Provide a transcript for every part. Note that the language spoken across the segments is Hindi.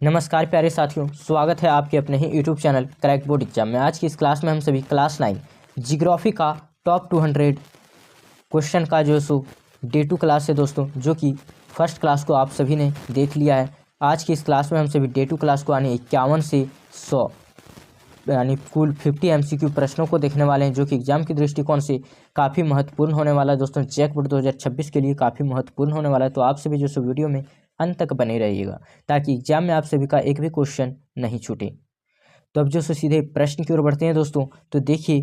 नमस्कार प्यारे साथियों, स्वागत है आपके अपने ही YouTube channel crack board exam में। आज की इस क्लास में हम सभी क्लास 9 जियोग्राफी का टॉप 200 क्वेश्चन का जो सो डे 2 क्लास है दोस्तों, जो कि फर्स्ट क्लास को आप सभी ने देख लिया है। आज की इस क्लास में हम सभी डे 2 क्लास को यानी 51 से 100 यानी कुल 50 MCQ प्रश्नों को देखने वाले हैं, जो कि एग्जाम की दृष्टिकोण से काफ़ी महत्वपूर्ण होने वाला है दोस्तों। चेक बोर्ड 2026 के लिए काफ़ी महत्वपूर्ण होने वाला है, तो आप सभी जो सो वीडियो में अंत तक बने रहिएगा ताकि एग्जाम में आप सभी का एक भी क्वेश्चन नहीं छूटे। तो अब जो सो सीधे प्रश्न की ओर बढ़ते हैं दोस्तों। तो देखिए,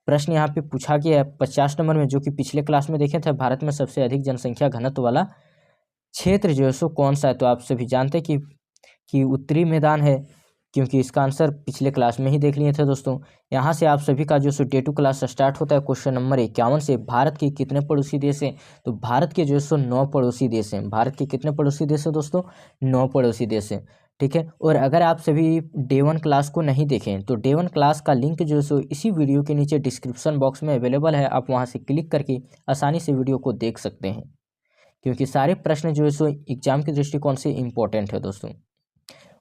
प्रश्न यहाँ पे पूछा गया है 50 नंबर में, जो कि पिछले क्लास में देखे थे। भारत में सबसे अधिक जनसंख्या घनत्व वाला क्षेत्र जो है सो कौन सा है? तो आप सभी जानते हैं कि उत्तरी मैदान है, क्योंकि इसका आंसर पिछले क्लास में ही देख लिए थे दोस्तों। यहाँ से आप सभी का जो सो डे 2 क्लास स्टार्ट होता है क्वेश्चन नंबर 51 से। भारत के कितने पड़ोसी देश हैं? तो भारत के जो सो 9 पड़ोसी देश हैं। भारत के कितने पड़ोसी देश हैं दोस्तों? 9 पड़ोसी देश हैं, ठीक है। और अगर आप सभी डे 1 क्लास को नहीं देखें तो डे 1 क्लास का लिंक जो है सो इसी वीडियो के नीचे डिस्क्रिप्शन बॉक्स में अवेलेबल है। आप वहाँ से क्लिक करके आसानी से वीडियो को देख सकते हैं, क्योंकि सारे प्रश्न जो है सो एग्जाम के दृष्टिकोण से इम्पोर्टेंट है दोस्तों।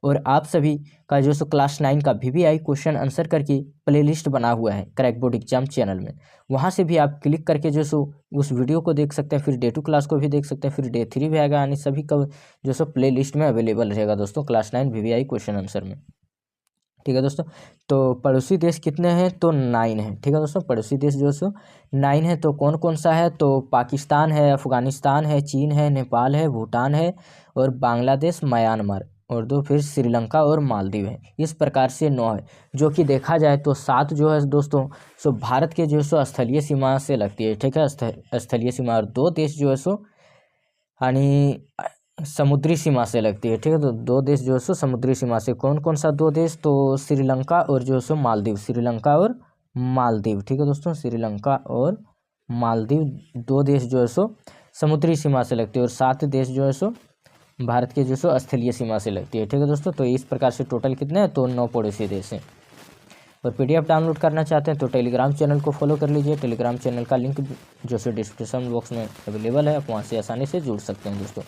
और आप सभी का जो सो क्लास 9 का VVI क्वेश्चन आंसर करके प्लेलिस्ट बना हुआ है क्रैक बोर्ड एग्जाम चैनल में। वहाँ से भी आप क्लिक करके जो सो उस वीडियो को देख सकते हैं, फिर डे 2 क्लास को भी देख सकते हैं, फिर डे 3 भी आएगा, यानी सभी का जो सो प्लेलिस्ट में अवेलेबल रहेगा दोस्तों क्लास 9 VVI क्वेश्चन आंसर में, ठीक है दोस्तों। तो पड़ोसी देश कितने हैं? तो 9 है, ठीक है दोस्तों। पड़ोसी देश जो सो 9 है। तो कौन कौन सा है? तो पाकिस्तान है, अफगानिस्तान है, चीन है, नेपाल है, भूटान है और बांग्लादेश, म्यांमार और दो फिर श्रीलंका और मालदीव है। इस प्रकार से 9 है, जो कि देखा जाए तो 7 जो है दोस्तों सो भारत के जो सो स्थलीय सीमा से लगती है, ठीक है, स्थलीय सीमा। और 2 देश जो है सो यानी समुद्री सीमा से लगती है, ठीक है। तो 2 देश जो है सो समुद्री सीमा से। कौन कौन सा 2 देश? तो श्रीलंका और जो है सो मालदीव। श्रीलंका और मालदीव, ठीक है दोस्तों। श्रीलंका और मालदीव 2 देश जो है सो समुद्री सीमा से लगती है, और 7 देश जो है सो भारत के जो सो स्थलीय सीमा से लगती है, ठीक है दोस्तों। तो इस प्रकार से टोटल कितने हैं? तो 9 पड़ोसी देश हैं। और PDF डाउनलोड करना चाहते हैं तो टेलीग्राम चैनल को फॉलो कर लीजिए। टेलीग्राम चैनल का लिंक जो सो डिस्क्रिप्शन बॉक्स में अवेलेबल है, आप वहाँ से आसानी से जुड़ सकते हैं दोस्तों।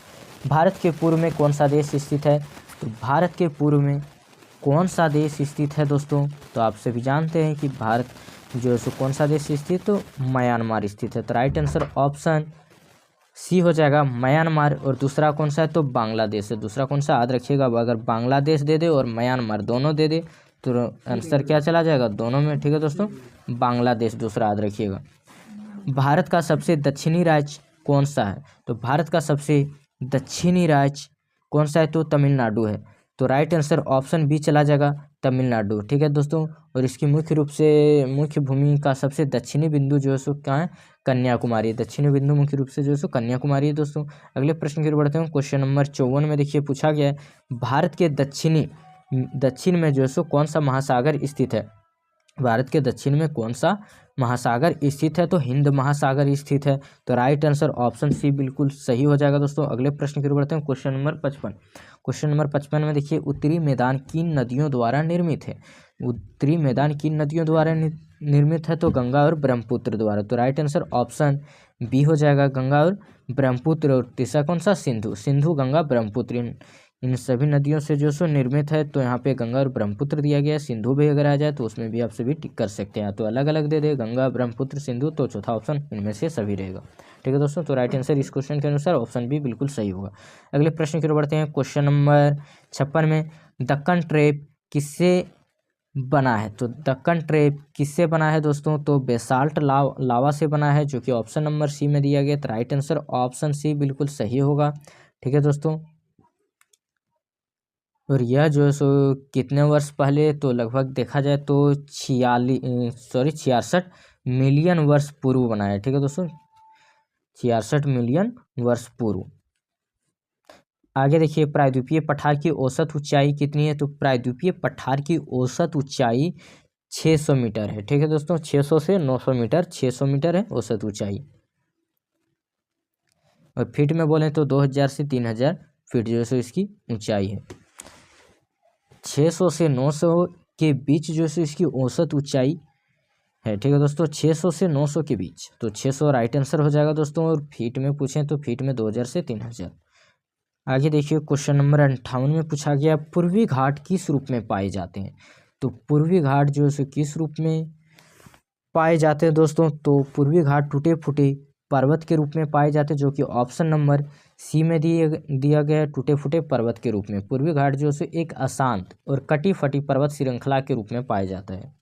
भारत के पूर्व में कौन सा देश स्थित है? तो भारत के पूर्व में कौन सा देश स्थित है दोस्तों? तो आप सभी जानते हैं कि भारत जो है सो कौन सा देश स्थित? तो म्यांमार स्थित है। तो राइट आंसर ऑप्शन C हो जाएगा, म्यांमार। और दूसरा कौन सा है? तो बांग्लादेश है। दूसरा कौन सा याद रखिएगा, अगर बांग्लादेश दे दे और म्यांमार दोनों दे दे तो आंसर क्या चला जाएगा? दोनों में, ठीक है दोस्तों। बांग्लादेश दूसरा याद रखिएगा। भारत का सबसे दक्षिणी राज्य कौन सा है? तो भारत का सबसे दक्षिणी राज्य कौन सा है? तो तमिलनाडु है। तो राइट आंसर ऑप्शन B चला जाएगा, तमिलनाडु, ठीक है दोस्तों। और इसकी मुख्य रूप से मुख्य भूमि का सबसे दक्षिणी बिंदु जो है सो क्या है? कन्याकुमारी। दक्षिणी बिंदु मुख्य रूप से जो है सो कन्याकुमारी है दोस्तों। अगले प्रश्न की ओर बढ़ते हैं। क्वेश्चन नंबर 54 में देखिए पूछा गया है, भारत के दक्षिण में जो है सो कौन सा महासागर स्थित है? भारत के दक्षिण में कौन सा महासागर स्थित है? तो हिंद महासागर स्थित है। तो राइट आंसर ऑप्शन C बिल्कुल सही हो जाएगा दोस्तों। अगले प्रश्न की ओर बढ़ते हैं। Question number 55। क्वेश्चन नंबर 55 में देखिए, उत्तरी मैदान किन नदियों द्वारा निर्मित है? उत्तरी मैदान किन नदियों द्वारा निर्मित है? तो गंगा और ब्रह्मपुत्र द्वारा। तो राइट आंसर ऑप्शन B हो जाएगा, गंगा और ब्रह्मपुत्र। और तीसरा कौन सा? सिंधु, गंगा, ब्रह्मपुत्र, इन सभी नदियों से जो सो निर्मित है। तो यहाँ पे गंगा और ब्रह्मपुत्र दिया गया है। सिंधु भी अगर आ जाए तो उसमें भी आप सभी टिक कर सकते हैं, तो अलग अलग दे दे, गंगा, ब्रह्मपुत्र, सिंधु, तो चौथा ऑप्शन इनमें से सभी रहेगा, ठीक है दोस्तों। तो राइट आंसर इस क्वेश्चन के अनुसार ऑप्शन B बिल्कुल सही होगा। अगले प्रश्न की ओर बढ़ते हैं। क्वेश्चन नंबर 56 में, दक्कन ट्रेप किससे बना है? तो दक्कन ट्रेप किससे बना है दोस्तों? तो बेसाल्ट लावा से बना है, जो कि ऑप्शन नंबर C में दिया गया। तो राइट आंसर ऑप्शन C बिल्कुल सही होगा, ठीक है दोस्तों। और यह जो है सो कितने वर्ष पहले? तो लगभग देखा जाए तो 66 मिलियन वर्ष पूर्व बना है, ठीक है दोस्तों। 66 मिलियन वर्ष पूर्व। आगे देखिए, प्रायद्वीपीय पठार की औसत ऊंचाई कितनी है? तो प्रायद्वीपीय पठार की औसत ऊंचाई 600 मीटर है, ठीक है दोस्तों। 600 से 900 मीटर, 600 मीटर है औसत ऊंचाई। और फीट में बोलें तो 2000 से 3000 फीट जो है सो इसकी ऊंचाई है। 600 से 900 के बीच जो है इसकी औसत ऊंचाई है, ठीक है दोस्तों। 600 से 900 के बीच, तो 600 राइट आंसर हो जाएगा दोस्तों। और फीट में पूछें तो फीट में 2000 से 3000। आगे देखिए क्वेश्चन नंबर 58 में पूछा गया पूर्वी घाट किस रूप में पाए जाते हैं। तो पूर्वी घाट जो है सो किस रूप में पाए जाते हैं दोस्तों, तो पूर्वी घाट टूटे फूटे पर्वत के रूप में पाए जाते हैं, जो कि ऑप्शन नंबर सी में दिया गया है, टूटे फूटे पर्वत के रूप में। पूर्वी घाट जो है एक अशांत और कटी फटी पर्वत श्रृंखला के रूप में पाया जाता है।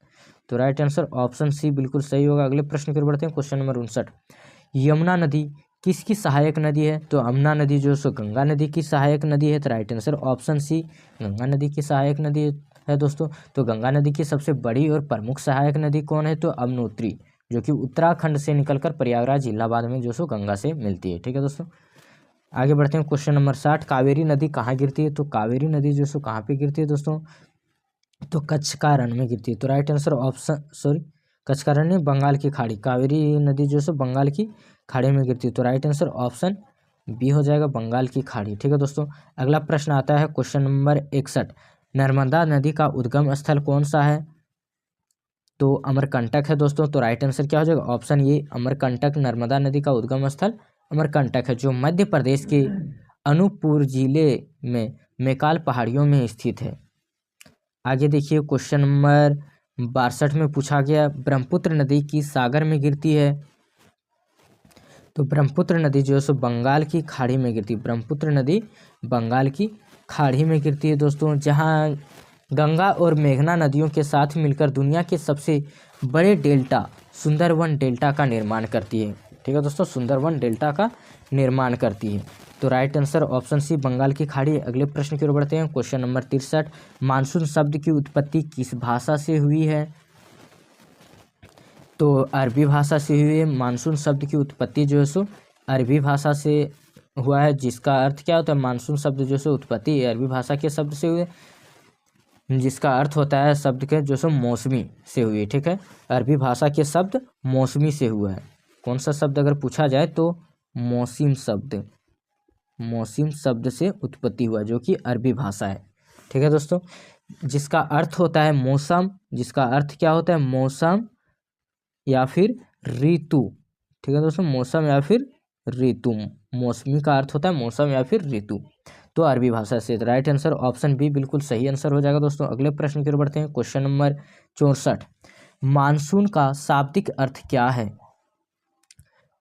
तो राइट आंसर ऑप्शन सी बिल्कुल सही होगा। अगले प्रश्न की ओर बढ़ते हैं। क्वेश्चन नंबर 59, यमुना नदी किसकी सहायक नदी है। तो यमुना नदी जो है सो गंगा नदी की सहायक नदी है। तो right answer option C Ganga नदी की सहायक नदी है दोस्तों। तो गंगा नदी की सबसे बड़ी और प्रमुख सहायक नदी कौन है, तो यमुनोत्री, जो कि उत्तराखंड से निकलकर प्रयागराज इलाहाबाद में जो सो गंगा से मिलती है। ठीक है दोस्तों, आगे बढ़ते हैं। क्वेश्चन नंबर 60, कावेरी नदी कहाँ गिरती है। तो कावेरी नदी जो सो कहाँ पे गिरती है दोस्तों, तो कच्छ का रण में गिरती है। तो राइट आंसर कच्छ का रण नहीं, बंगाल की खाड़ी। कावेरी नदी जो सो बंगाल की खाड़ी में गिरती है। तो राइट आंसर ऑप्शन बी हो जाएगा, बंगाल की खाड़ी। ठीक है दोस्तों, अगला प्रश्न आता है क्वेश्चन नंबर 61, नर्मदा नदी का उद्गम स्थल कौन सा है। तो अमरकंटक है दोस्तों। तो राइट आंसर क्या हो जाएगा, ऑप्शन ए अमरकंटक। नर्मदा नदी का उद्गम स्थल अमरकंटक है, जो मध्य प्रदेश के अनूपपुर जिले में मैकाल पहाड़ियों में स्थित है। आगे देखिए क्वेश्चन नंबर 62 में पूछा गया ब्रह्मपुत्र नदी की सागर में गिरती है। तो ब्रह्मपुत्र नदी जो है सो बंगाल की खाड़ी में गिरती है। ब्रह्मपुत्र नदी बंगाल की खाड़ी में गिरती है दोस्तों, जहाँ गंगा और मेघना नदियों के साथ मिलकर दुनिया के सबसे बड़े डेल्टा सुंदरवन डेल्टा का निर्माण करती है। ठीक है दोस्तों, सुंदरवन डेल्टा का निर्माण करती है। तो right answer option C Bengal की खाड़ी। अगले प्रश्न की ओर बढ़ते हैं। क्वेश्चन नंबर 63, मानसून शब्द की उत्पत्ति किस भाषा से हुई है। तो अरबी भाषा से हुई है। मानसून शब्द की उत्पत्ति जो है सो अरबी भाषा से हुआ है, जिसका अर्थ क्या होता है, मानसून शब्द जो सो उत्पत्ति अरबी भाषा के शब्द से हुई है, जिसका अर्थ होता है शब्द के जो सो मौसमी से हुई है। ठीक है, अरबी भाषा के शब्द मौसमी से हुआ है। कौन सा शब्द अगर पूछा जाए तो मौसिम शब्द से उत्पत्ति हुआ, जो कि अरबी भाषा है। ठीक है दोस्तों, जिसका अर्थ होता है मौसम, जिसका अर्थ क्या होता है, मौसम या फिर ऋतु। ठीक है दोस्तों, मौसम या फिर ऋतु। मौसमी का अर्थ होता है मौसम या फिर ऋतु, तो अरबी भाषा से। राइट आंसर ऑप्शन बी बिल्कुल सही आंसर हो जाएगा दोस्तों। अगले प्रश्न की ओर बढ़ते हैं। क्वेश्चन नंबर 64, मानसून का शाब्दिक अर्थ क्या है।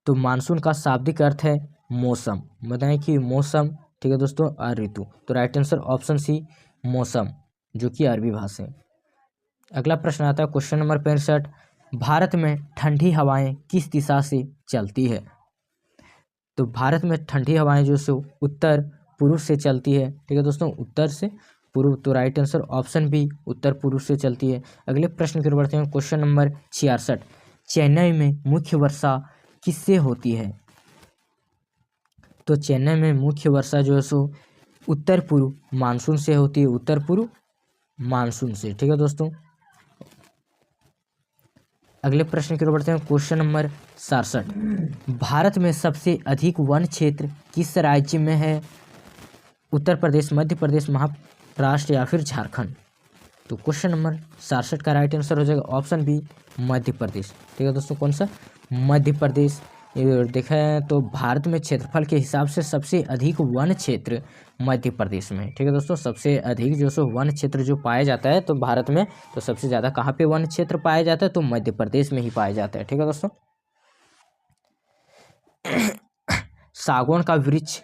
तो मानसून का शाब्दिक अर्थ है मौसम। बताएं कि मौसम। ठीक है दोस्तों, ऋतु। तो राइट आंसर ऑप्शन सी मौसम, जो कि अरबी भाषा है। अगला प्रश्न आता है क्वेश्चन नंबर 65, भारत में ठंडी हवाएं किस दिशा से चलती है। तो भारत में ठंडी हवाएं जो सो उत्तर पूर्व से चलती है। ठीक है दोस्तों, उत्तर से पूर्व। तो राइट आंसर ऑप्शन बी उत्तर पूर्व से चलती है। अगले प्रश्न की ओर बढ़ते हैं। क्वेश्चन नंबर 66, चेन्नई में मुख्य वर्षा किससे होती है। तो चेन्नई में मुख्य वर्षा जो है सो उत्तर पूर्व मानसून से होती है, उत्तर पूर्व मानसून से। ठीक है दोस्तों, अगले प्रश्न की ओर बढ़ते हैं। क्वेश्चन नंबर 67, भारत में सबसे अधिक वन क्षेत्र किस राज्य में है। उत्तर प्रदेश, मध्य प्रदेश, महाराष्ट्र या फिर झारखंड। तो क्वेश्चन नंबर 67 का राइट आंसर हो जाएगा ऑप्शन बी मध्य प्रदेश। ठीक है दोस्तों, कौन सा, मध्य प्रदेश। देखा है तो भारत में क्षेत्रफल के हिसाब से सबसे अधिक वन क्षेत्र मध्य प्रदेश में। ठीक है दोस्तों, सबसे अधिक जो सो वन क्षेत्र जो पाया जाता है तो भारत में, तो सबसे ज़्यादा कहाँ पे वन क्षेत्र पाया जाता है, तो मध्य प्रदेश में ही पाया जाता है। ठीक है दोस्तों, सागौन का वृक्ष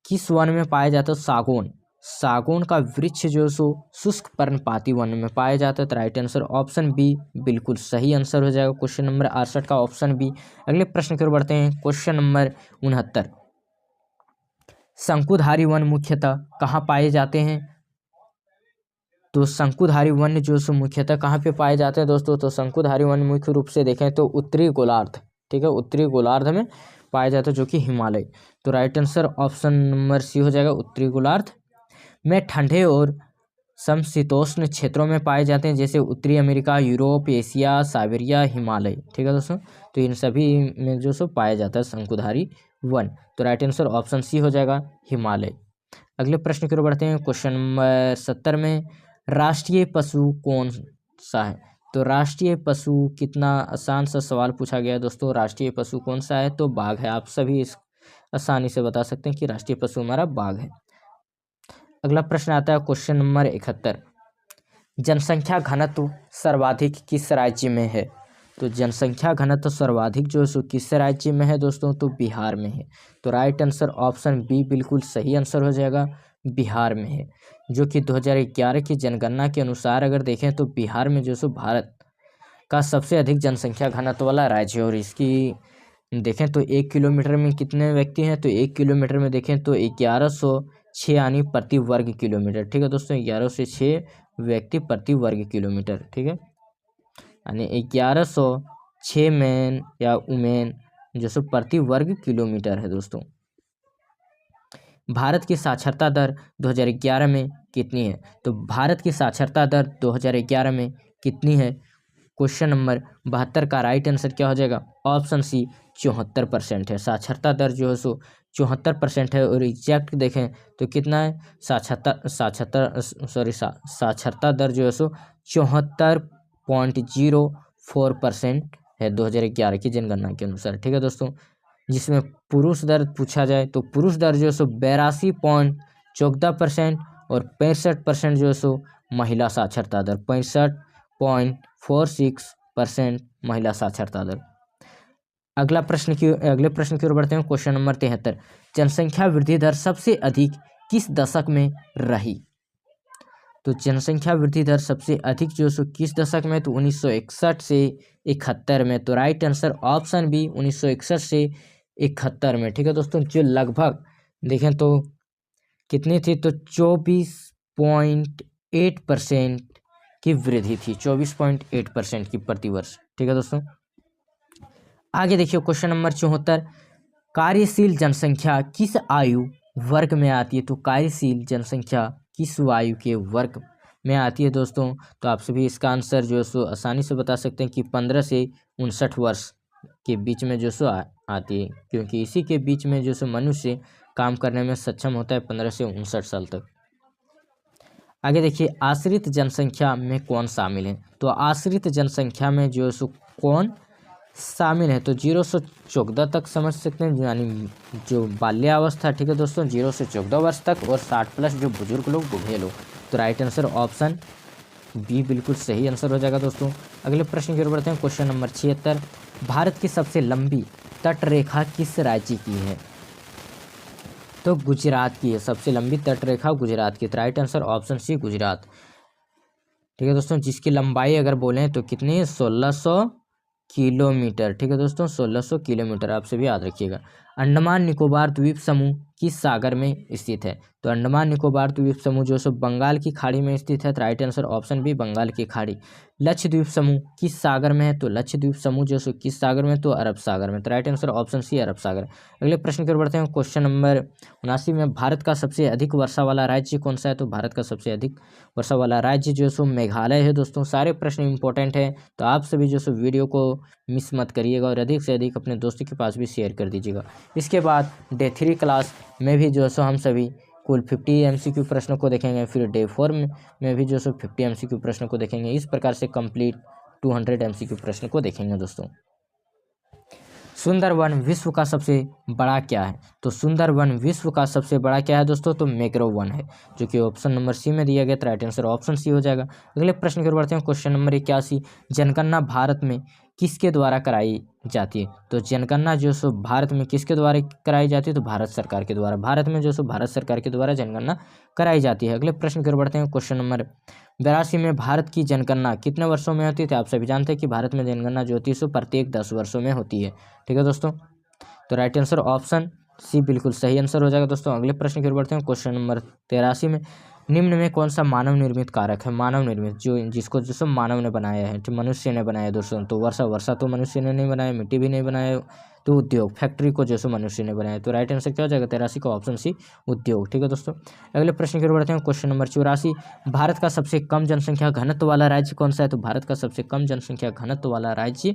किस वन में पाया जाता है। सागौन का वृक्ष जो सो शुष्क पर्णपाती वन में पाया जाता है। तो राइट आंसर ऑप्शन बी बिल्कुल सही आंसर हो जाएगा। क्वेश्चन नंबर 68 का ऑप्शन बी। अगले प्रश्न की ओर बढ़ते हैं। क्वेश्चन नंबर 69, शंकुधारी वन मुख्यतः कहाँ पाए जाते हैं। तो शंकुधारी वन जो सो मुख्यतः कहाँ पे पाए जाते हैं दोस्तों। तो शंकुधारी वन मुख्य रूप से देखें तो उत्तरी गोलार्ध, ठीक है, उत्तरी गोलार्ध में पाया जाता है, जो कि हिमालय। तो right answer option number C हो जाएगा, उत्तरी गोलार्ध में ठंडे और समशीतोष्ण क्षेत्रों में पाए जाते हैं, जैसे उत्तरी America, Europe, Asia, Siberia, Himalaya. ठीक है दोस्तों, तो इन सभी में जो सो पाया जाता है शंकुधारी वन। तो राइट आंसर ऑप्शन सी हो जाएगा, हिमालय। अगले प्रश्न की ओर बढ़ते हैं। क्वेश्चन नंबर 70 में राष्ट्रीय पशु कौन सा है। तो राष्ट्रीय पशु, कितना आसान सा सवाल पूछा गया है दोस्तों। राष्ट्रीय पशु कौन सा है, तो बाघ है। आप सभी इस आसानी से बता सकते हैं कि राष्ट्रीय पशु हमारा बाघ है। अगला प्रश्न आता है क्वेश्चन नंबर 71, जनसंख्या घनत्व सर्वाधिक किस राज्य में है? तो जनसंख्या घनत्व सर्वाधिक जो है सो किस राज्य में है दोस्तों? तो बिहार में है। तो राइट आंसर ऑप्शन बी बिल्कुल सही आंसर हो जाएगा, बिहार में है। जो कि 2011 की जनगणना के अनुसार अगर देखें तो बिहार में जो सो भारत का सबसे अधिक जनसंख्या घनत्व वाला राज्य है। और इसकी देखें तो 1 किलोमीटर में कितने व्यक्ति हैं? तो 1 किलोमीटर में देखें तो 1106 यानी प्रति वर्ग किलोमीटर। ठीक है दोस्तों, 1106 व्यक्ति प्रति वर्ग किलोमीटर। ठीक है, यानी 1106 मैन या वुमेन जो सो प्रति वर्ग किलोमीटर है दोस्तों। भारत की साक्षरता दर 2011 में कितनी है? तो भारत की साक्षरता दर 2011 में कितनी है? क्वेश्चन नंबर 72 का राइट आंसर क्या हो जाएगा? ऑप्शन सी 74% है। साक्षरता दर जो है सो 74% है। और एग्जैक्ट देखें तो कितना है? साक्षरता दर जो है सो 74.04% है 2011 की जनगणना के अनुसार। ठीक है दोस्तों, जिसमें पुरुष दर पूछा जाए तो पुरुष दर जो है सो 82.14% और 65% जो है सो महिला साक्षरता दर 65.46% महिला साक्षरता दर। अगले प्रश्न की ओर बढ़ते हैं। क्वेश्चन नंबर 73, जनसंख्या वृद्धि दर सबसे अधिक किस दशक में रही? तो जनसंख्या वृद्धि दर सबसे अधिक जो सो किस दशक में? तो 1961 से 71 में। तो राइट आंसर ऑप्शन बी 1961 से 71 में। ठीक है दोस्तों, जो लगभग देखें तो कितनी थी? तो 24.8% की वृद्धि थी, 24.8% की प्रतिवर्ष। ठीक है दोस्तों, आगे देखिए क्वेश्चन नंबर 74, कार्यशील जनसंख्या किस आयु वर्ग में आती है? तो कार्यशील जनसंख्या किस आयु के वर्ग में आती है दोस्तों? तो आप सभी इसका आंसर जो है सो आसानी से बता सकते हैं कि 15 से 59 वर्ष के बीच में जो सो आती है, क्योंकि इसी के बीच में जो सो मनुष्य काम करने में सक्षम होता है 15 से 59 साल तक। आगे देखिए, आश्रित जनसंख्या में कौन शामिल है? तो आश्रित जनसंख्या में जो सो कौन शामिल है? तो 0 से 14 तक समझ सकते हैं, यानी जो बाल्यावस्था। ठीक है दोस्तों, 0 से 14 वर्ष तक, और 60+ जो बुजुर्ग लोग, बूढ़े लोग। तो राइट आंसर ऑप्शन बी बिल्कुल सही आंसर हो जाएगा दोस्तों। अगले प्रश्न की ओर बढ़ते हैं। क्वेश्चन नंबर 76, भारत की सबसे लंबी तटरेखा किस राज्य की है? तो गुजरात की है। सबसे लंबी तटरेखा गुजरात की। तो right answer option C Gujarat. ठीक है दोस्तों, जिसकी लंबाई अगर बोलें तो कितनी है? 1600 किलोमीटर। ठीक है दोस्तों, 1600 किलोमीटर। आप सभी याद रखिएगा। अंडमान निकोबार द्वीप समूह किस सागर में स्थित है? तो अंडमान निकोबार द्वीप समूह जो सो बंगाल की खाड़ी में स्थित है। तो right answer option B Bengal की खाड़ी। लक्षद्वीप समूह किस सागर में है? तो लक्षद्वीप समूह जो सो किस सागर में? तो अरब सागर में। तो राइट आंसर ऑप्शन सी अरब सागर। अगले प्रश्न की ओर बढ़ते हैं। क्वेश्चन नंबर 79 में, भारत का सबसे अधिक वर्षा वाला राज्य कौन सा है? तो भारत का सबसे अधिक वर्षा वाला राज्य जो सो मेघालय है दोस्तों। सारे प्रश्न इंपॉर्टेंट है, तो आप सभी जो सो वीडियो को मिस मत करिएगा और अधिक से अधिक अपने दोस्तों के पास भी शेयर कर दीजिएगा। इसके बाद डे 3 क्लास में भी जो सो हम सभी कुल 50 MCQ प्रश्नों को देखेंगे। फिर डे 4 में भी जो सो 50 MCQ प्रश्नों को देखेंगे। इस प्रकार से कंप्लीट 200 MCQ प्रश्न को देखेंगे दोस्तों। सुंदरवन विश्व का सबसे बड़ा क्या है? तो सुंदरवन विश्व का सबसे बड़ा क्या है दोस्तों? तो मैंग्रोव वन है, जो कि ऑप्शन नंबर सी में दिया गया। तो राइट आंसर ऑप्शन सी हो जाएगा। अगले प्रश्न की ओर बढ़ते हैं। क्वेश्चन नंबर 81, जनगणना भारत में किसके द्वारा कराई जाती है? तो जनगणना जो सो भारत में किसके द्वारा कराई जाती है? तो भारत सरकार के द्वारा। भारत में जो सो भारत सरकार के द्वारा जनगणना कराई जाती है। अगले प्रश्न की ओर बढ़ते हैं। क्वेश्चन नंबर 82 में, भारत की जनगणना कितने वर्षों में होती है? तो आप सभी जानते हैं कि भारत में जनगणना जो होती है सो प्रत्येक 10 वर्षों में होती है। ठीक है दोस्तों, तो राइट आंसर ऑप्शन सी बिल्कुल सही आंसर हो जाएगा दोस्तों। अगले प्रश्न की ओर बढ़ते हैं। क्वेश्चन नंबर 83 में, निम्न में कौन सा मानव निर्मित कारक है? मानव निर्मित जिसको जो सब मानव ने बनाया है, मनुष्य ने बनाया दोस्तों। तो वर्षा तो मनुष्य ने नहीं बनाया, मिट्टी भी नहीं बनाया। तो उद्योग, फैक्ट्री को जो सो मनुष्य ने बनाया। तो राइट आंसर क्या हो जाएगा? 83 का ऑप्शन सी उद्योग। ठीक है दोस्तों, अगले प्रश्न की ओर बढ़ते हैं। क्वेश्चन नंबर 84, भारत का सबसे कम जनसंख्या घनत्व वाला राज्य कौन सा है? तो भारत का सबसे कम जनसंख्या घनत्व वाला राज्य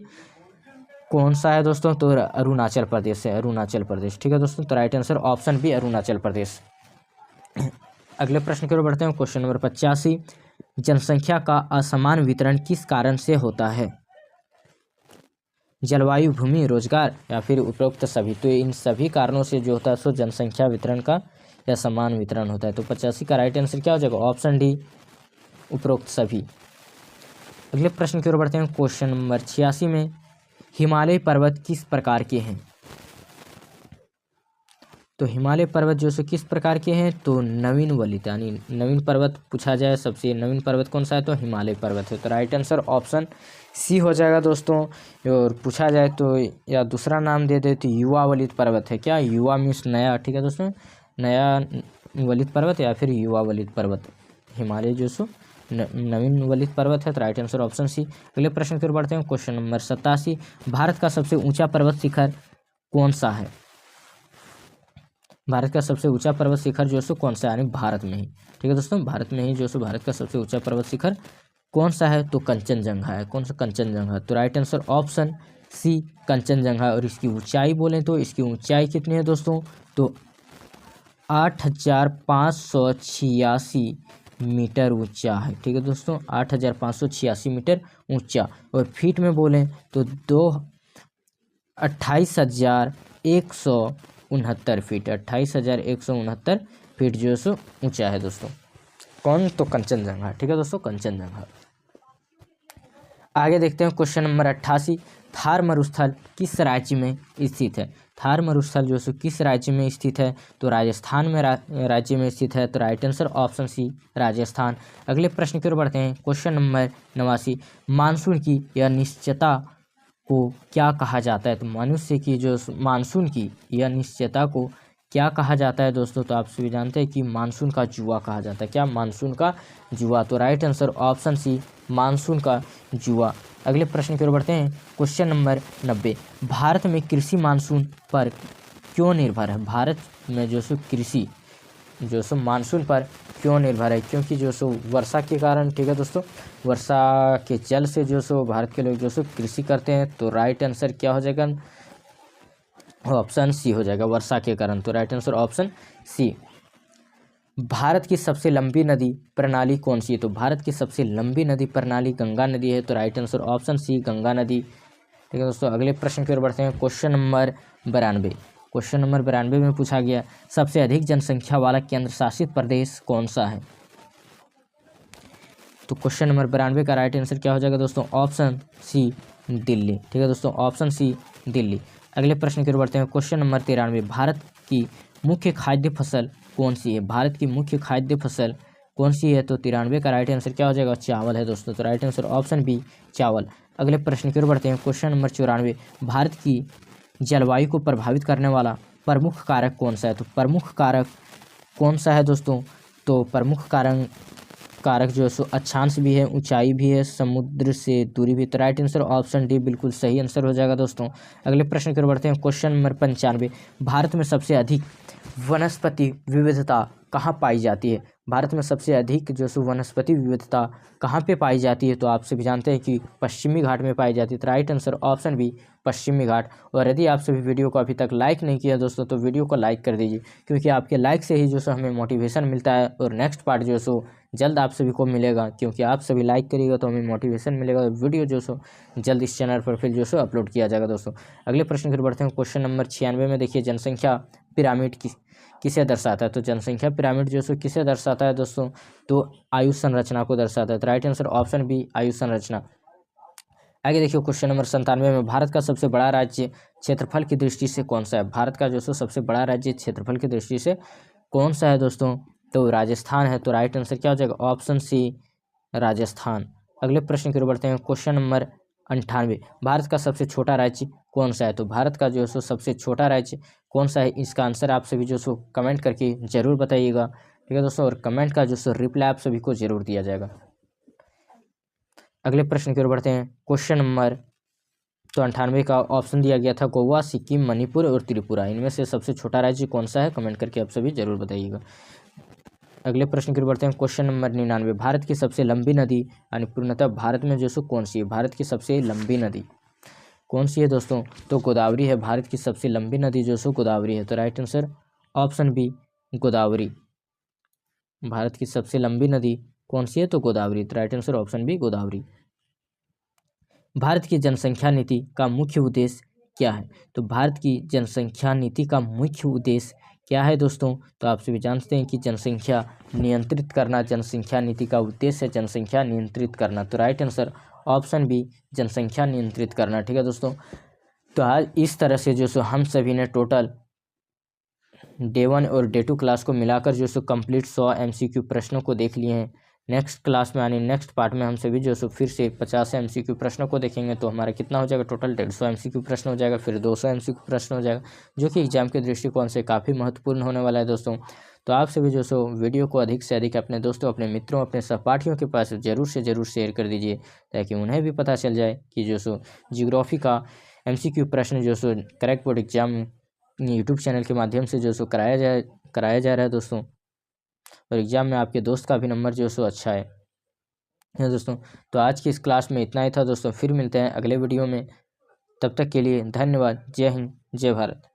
कौन सा है दोस्तों? तो अरुणाचल प्रदेश है, अरुणाचल प्रदेश। ठीक है दोस्तों, तो right answer option B Arunachal Pradesh. अगले प्रश्न की ओर बढ़ते हैं। क्वेश्चन नंबर 85, जनसंख्या का असमान वितरण किस कारण से होता है? जलवायु, भूमि, रोजगार या फिर उपरोक्त सभी। तो इन सभी कारणों से जो होता है सो जनसंख्या वितरण का या समान वितरण होता है। तो 85 का राइट आंसर क्या हो जाएगा? ऑप्शन डी, उपरोक्त सभी। अगले प्रश्न की ओर बढ़ते हैं। क्वेश्चन नंबर 86 में हिमालय पर्वत किस प्रकार के हैं? तो हिमालय पर्वत जो सो किस प्रकार के हैं? तो नवीन वलित, यानी नवीन पर्वत पूछा जाए, सबसे नवीन पर्वत कौन सा है? तो हिमालय पर्वत है। तो राइट आंसर ऑप्शन सी हो जाएगा दोस्तों। और पूछा जाए तो या दूसरा नाम दे दे तो युवा वलित पर्वत है। क्या? युवा मीन्स नया, ठीक है दोस्तों, नया वलित पर्वत या फिर युवा वलित पर्वत। हिमालय जो सो नवीन वलित पर्वत है। तो राइट आंसर ऑप्शन सी। अगले प्रश्न की ओर बढ़ते हैं। क्वेश्चन नंबर 87, भारत का सबसे ऊंचा पर्वत शिखर कौन सा है? भारत का सबसे ऊंचा पर्वत शिखर जो सो कौन सा है? यानी भारत में ही, ठीक है दोस्तों, भारत में ही जो सो भारत का सबसे ऊंचा पर्वत शिखर कौन सा है? तो कंचनजंगा है। कौन सा? कंचनजंगा। तो right answer option C, Kanchenjunga. और इसकी ऊंचाई बोलें तो इसकी ऊंचाई कितनी है दोस्तों? तो 8,586 मीटर ऊंचा है, ठीक है दोस्तों, 8,586 मीटर ऊंचा। और फीट में बोलें तो 28,169 फीट, 28,169 फीट जो है सो ऊंचा है दोस्तों। कौन? तो कंचनजंगा, ठीक है दोस्तों, कंचनजंगा। आगे देखते हैं क्वेश्चन नंबर 88, थार मरुस्थल किस राज्य में स्थित है? थार मरुस्थल जो है किस राज्य में स्थित है? तो राजस्थान में राज्य में स्थित है। तो right answer option C, Rajasthan. अगले प्रश्न की ओर बढ़ते हैं। क्वेश्चन नंबर 89, मानसून की यह निश्चयता को क्या कहा जाता है? तो मनुष्य की जो मानसून की यह निश्चयता को क्या कहा जाता है दोस्तों? तो आप सभी जानते हैं कि मानसून का जुआ कहा जाता है। क्या? मानसून का जुआ। तो right answer option C, monsoon का जुआ। अगले प्रश्न की ओर बढ़ते हैं। क्वेश्चन नंबर 90, भारत में कृषि मानसून पर क्यों निर्भर है? भारत में जो सो कृषि जो सो मानसून पर क्यों निर्भर है? क्योंकि जो सो वर्षा के कारण, ठीक है दोस्तों, वर्षा के जल से जो सो भारत के लोग जो सो कृषि करते हैं। तो राइट आंसर क्या हो जाएगा? ऑप्शन सी हो जाएगा, वर्षा के कारण। तो right answer option C. Bharat की सबसे लंबी नदी प्रणाली कौन सी है? तो भारत की सबसे लंबी नदी प्रणाली गंगा नदी है। तो right answer option C, Ganga नदी, ठीक है दोस्तों। अगले प्रश्न की ओर बढ़ते हैं। क्वेश्चन नंबर 92, क्वेश्चन नंबर 92 में पूछा गया सबसे अधिक जनसंख्या वाला केंद्र शासित प्रदेश कौन सा है? तो क्वेश्चन नंबर 92 का राइट आंसर क्या हो जाएगा दोस्तों? ऑप्शन सी, दिल्ली, ठीक है दोस्तों, ऑप्शन सी, दिल्ली। अगले प्रश्न की ओर बढ़ते हैं। क्वेश्चन नंबर 93, भारत की मुख्य खाद्य फसल कौन सी है? भारत की मुख्य खाद्य फसल कौन सी है? तो 93 का राइट आंसर क्या हो जाएगा? चावल है दोस्तों। तो राइट आंसर ऑप्शन बी, चावल। अगले प्रश्न की ओर बढ़ते हैं। क्वेश्चन नंबर 94, भारत की जलवायु को प्रभावित करने वाला प्रमुख कारक कौन सा है? तो प्रमुख कारक कौन सा है दोस्तों? तो प्रमुख कारक जो है सो अक्षांश भी है, ऊंचाई भी है, समुद्र से दूरी भी। तो राइट आंसर ऑप्शन डी बिल्कुल सही आंसर हो जाएगा दोस्तों। अगले प्रश्न की ओर बढ़ते हैं। क्वेश्चन नंबर 95, भारत में सबसे अधिक वनस्पति विविधता कहाँ पाई जाती है? भारत में सबसे अधिक जो सो वनस्पति विविधता कहाँ पे पाई जाती है? तो आप सभी जानते हैं कि पश्चिमी घाट में पाई जाती है। तो राइट आंसर ऑप्शन बी, पश्चिमी घाट। और यदि आप सभी वीडियो को अभी तक लाइक नहीं किया दोस्तों तो वीडियो को लाइक कर दीजिए, क्योंकि आपके लाइक से ही जो सो हमें मोटिवेशन मिलता है। और नेक्स्ट पार्ट जो सो जल्द आप सभी को मिलेगा, क्योंकि आप सभी लाइक करिएगा तो हमें मोटिवेशन मिलेगा। और वीडियो जो सो जल्द इस चैनल पर फिर जो सो अपलोड किया जाएगा दोस्तों। अगले प्रश्न की बढ़ते हैं। क्वेश्चन नंबर 96 में देखिए, जनसंख्या पिरामिड किसे दर्शाता है? तो जनसंख्या पिरामिड जो सो किसे दर्शाता है दोस्तों? तो आयु संरचना को दर्शाता है। तो राइट आंसर ऑप्शन बी, आयु संरचना। आगे देखिए क्वेश्चन नंबर 97 में, भारत का सबसे बड़ा राज्य क्षेत्रफल की दृष्टि से कौन सा है? भारत का जो सो सबसे बड़ा राज्य क्षेत्रफल की दृष्टि से कौन सा है दोस्तों? तो राजस्थान है। तो राइट आंसर क्या हो जाएगा? Option C, Rajasthan. अगले प्रश्न की ओर बढ़ते हैं। क्वेश्चन नंबर 98, भारत का सबसे छोटा राज्य कौन सा है? तो भारत का जो सो सबसे छोटा राज्य कौन सा है? इसका आंसर आप सभी जो सो कमेंट करके जरूर बताइएगा, ठीक है दोस्तों। और कमेंट का जो सो रिप्लाई आप सभी को जरूर दिया जाएगा। अगले प्रश्न की ओर बढ़ते हैं। क्वेश्चन नंबर तो 98 का ऑप्शन दिया गया था गोवा, सिक्किम, मणिपुर और त्रिपुरा। इनमें से सबसे छोटा राज्य कौन सा है? कमेंट करके आप सभी जरूर बताइएगा। अगले प्रश्न की ओर बढ़ते हैं। क्वेश्चन नंबर 99, भारत की सबसे लंबी नदी यानी पूर्णतः भारत में जो सो कौन सी है? भारत की सबसे लंबी नदी कौन सी है दोस्तों? तो गोदावरी है। भारत की सबसे लंबी नदी जो सो गोदावरी है। तो right answer option B, Godavari. Bharat की सबसे लंबी नदी कौन सी है? तो गोदावरी। तो right answer option B, Godavari. Bharat की जनसंख्या नीति का मुख्य उद्देश्य क्या है? तो भारत की जनसंख्या नीति का मुख्य उद्देश्य क्या है दोस्तों? तो आप सभी जानते हैं कि जनसंख्या नियंत्रित करना, जनसंख्या नीति का उद्देश्य है जनसंख्या नियंत्रित करना। तो राइट आंसर ऑप्शन बी, जनसंख्या नियंत्रित करना। ठीक है दोस्तों, तो आज इस तरह से जो सो हम सभी ने टोटल डे 1 और डे 2 क्लास को मिलाकर जो सो कंप्लीट 100 MCQ प्रश्नों को देख लिए हैं। नेक्स्ट क्लास में यानी नेक्स्ट पार्ट में हम सभी जो सो फिर से 50 MCQ प्रश्नों को देखेंगे। तो हमारा कितना हो जाएगा? टोटल 150 MCQ प्रश्न हो जाएगा, फिर 200 MCQ प्रश्न हो जाएगा, जो कि एग्जाम के दृष्टिकोण से काफ़ी महत्वपूर्ण होने वाला है दोस्तों। तो आप सभी जो सो वीडियो को अधिक से अधिक अपने दोस्तों, अपने मित्रों, अपने सहपाठियों के पास ज़रूर से ज़रूर शेयर कर दीजिए, ताकि उन्हें भी पता चल जाए कि जो सो जियोग्राफी का MCQ प्रश्न जो सो crack board exam YouTube channel के माध्यम से जो सो कराया जा रहा है दोस्तों। और एग्ज़ाम में आपके दोस्त का भी नंबर जो सो अच्छा है दोस्तों। तो आज की इस क्लास में इतना ही था दोस्तों, फिर मिलते हैं अगले वीडियो में। तब तक के लिए धन्यवाद। जय हिंद, जय भारत।